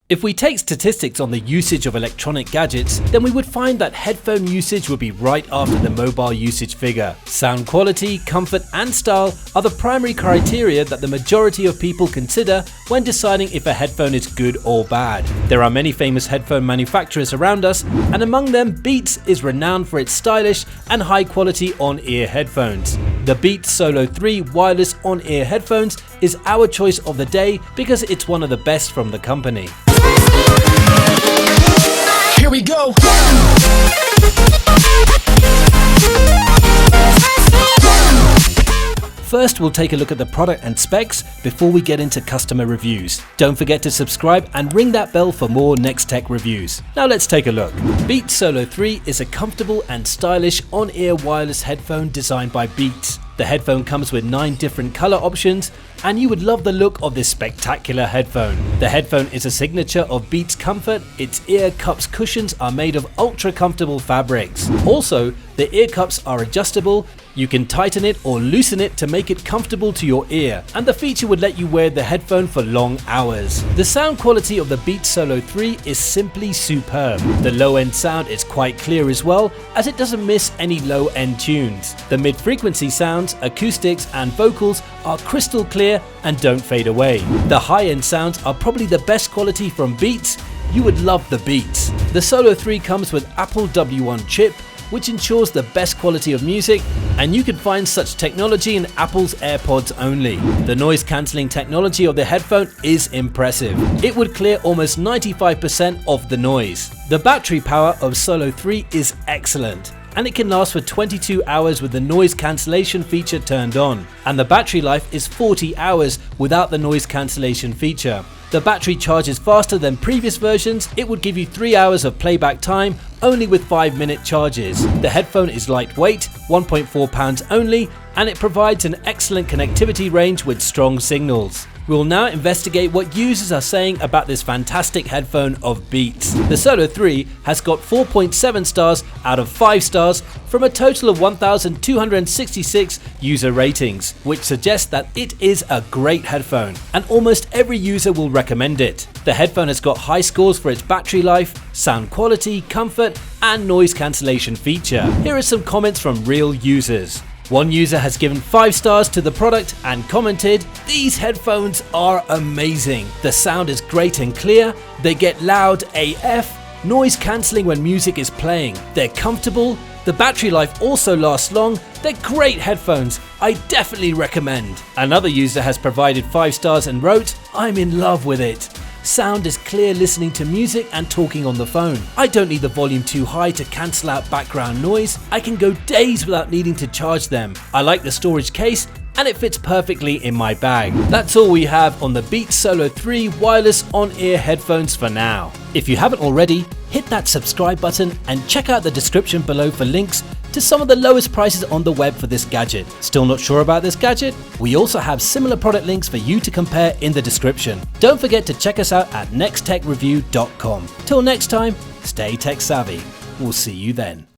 If we take statistics on the usage of electronic gadgets, then we would find that headphone usage would be right after the mobile usage figure. Sound quality, comfort and style are the primary criteria that the majority of people consider when deciding if a headphone is good or bad. There are many famous headphone manufacturers around us, and among them Beats is renowned for its stylish and high quality on-ear headphones. The Beats Solo3 wireless on-ear headphones is our choice of the day because it's one of the best from the company. Here we go. First, we'll take a look at the product and specs before we get into customer reviews. Don't forget to subscribe and ring that bell for more Next Tech reviews. Now let's take a look. Beats Solo3 is a comfortable and stylish on-ear wireless headphone designed by Beats. The headphone comes with 9 different color options, and you would love the look of this spectacular headphone. The headphone is a signature of Beats comfort. Its ear cups cushions are made of ultra comfortable fabrics. Also, the ear cups are adjustable. You can tighten it or loosen it to make it comfortable to your ear, and the feature would let you wear the headphone for long hours. The sound quality of the Beats Solo3 is simply superb. The low-end sound is quite clear as well, as it doesn't miss any low-end tunes. The mid-frequency sounds, acoustics and vocals are crystal clear and don't fade away. The high-end sounds are probably the best quality from Beats. You would love the Beats. The Solo3 comes with Apple W1 chip, which ensures the best quality of music, and you can find such technology in Apple's AirPods only. The noise cancelling technology of the headphone is impressive. It would clear almost 95% of the noise. The battery power of Solo3 is excellent, and it can last for 22 hours with the noise cancellation feature turned on, and the battery life is 40 hours without the noise cancellation feature. The battery charges faster than previous versions. It would give you 3 hours of playback time only with 5-minute charges. The headphone is lightweight, 1.4 pounds only, and it provides an excellent connectivity range with strong signals. We will now investigate what users are saying about this fantastic headphone of Beats. The Solo3 has got 4.7 stars out of 5 stars from a total of 1,266 user ratings, which suggests that it is a great headphone, and almost every user will recommend it. The headphone has got high scores for its battery life, sound quality, comfort, and noise cancellation feature. Here are some comments from real users. One user has given 5 stars to the product and commented, "These headphones are amazing. The sound is great and clear. They get loud AF, noise cancelling when music is playing. They're comfortable. The battery life also lasts long. They're great headphones. I definitely recommend." Another user has provided 5 stars and wrote, "I'm in love with it. Sound is clear listening to music and talking on the phone. I don't need the volume too high to cancel out background noise. I can go days without needing to charge them. I like the storage case and it fits perfectly in my bag." That's all we have on the Beats Solo3 wireless on-ear headphones for now. If you haven't already, hit that subscribe button and check out the description below for links to some of the lowest prices on the web for this gadget. Still not sure about this gadget? We also have similar product links for you to compare in the description. Don't forget to check us out at nexttechreview.com. Till next time, stay tech savvy. We'll see you then.